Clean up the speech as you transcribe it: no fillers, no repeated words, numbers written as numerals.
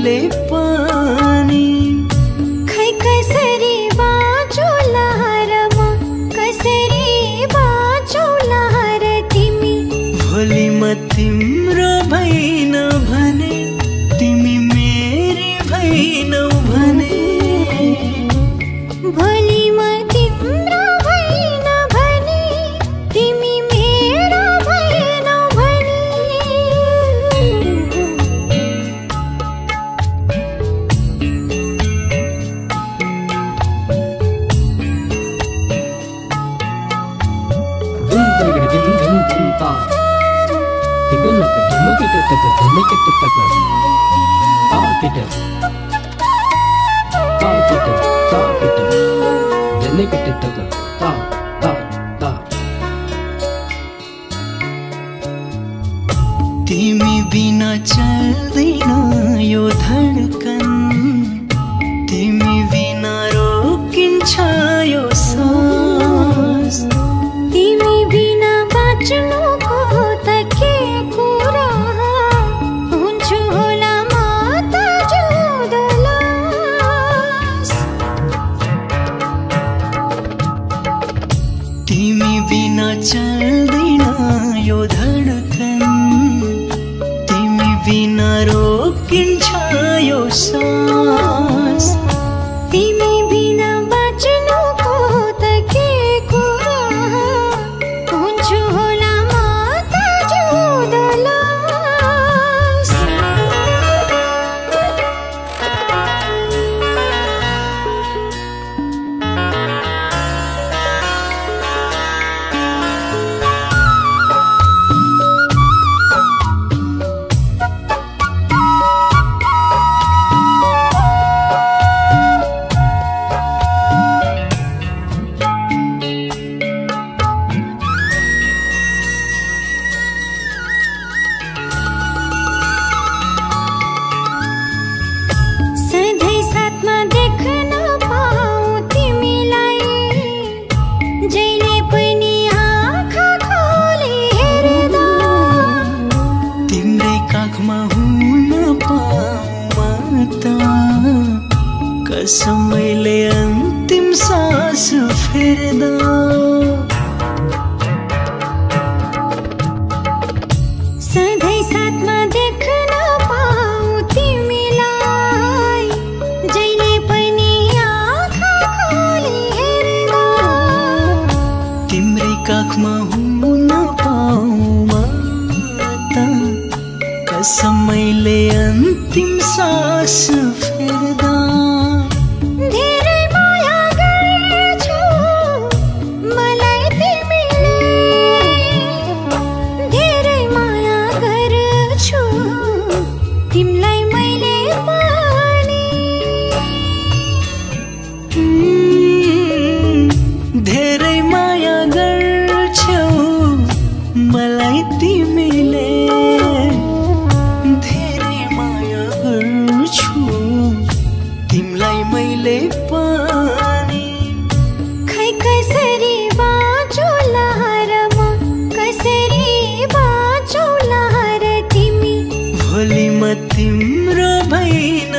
मैले पानी खै कसरी बाँचौला र म कसरी बाँचौला र तिमी भोलि म तिम्रो भइन भने तिमी मेरी भइनौ भने भोलि म तिम्रो भइन भने तिमी मेरो भइनौ भने तिमी बिना चल्दैन यो धडकन तिमी बिना रोकिन्छ यो सास तिमी बिना बाँच्नुको त के कुरा हुन्छु होला म त जुदलास तिमी बिना चल्दैन यो धडकन तिमी बिना रोकिन्छ यो सास तिमी बिना बाँच्नुको त के कुरा हुन्छु होला म त जुदलास सधैँ साथमा देख्न पाऊँ तिमीलाई जहिले पनि आँखा खोली हेर्दा तिम्रै काखमा हुन पाऊँ त कसम मैले अन्तिम सास फेर्दा सधैँ साथमा देख्न पाऊँ तिमीलाई जहिले पनि आँखा खोली हेर्दा तिम्रै काखमा हुन पाऊँ त कसम मैले अन्तिम सास फेर्दा धेरै माया गर्छौ मलाई तिमीले धेरै माया गर्छु तिमीलाई मैले पनि धेरै माया गर्छौ मलाई तिमीले धेरै माया गर्छु तिमीलाई मैले पनि खै कसरी बाँचौला र म कसरी बाँचौला र तिमी भोलि म तिम्रो भइन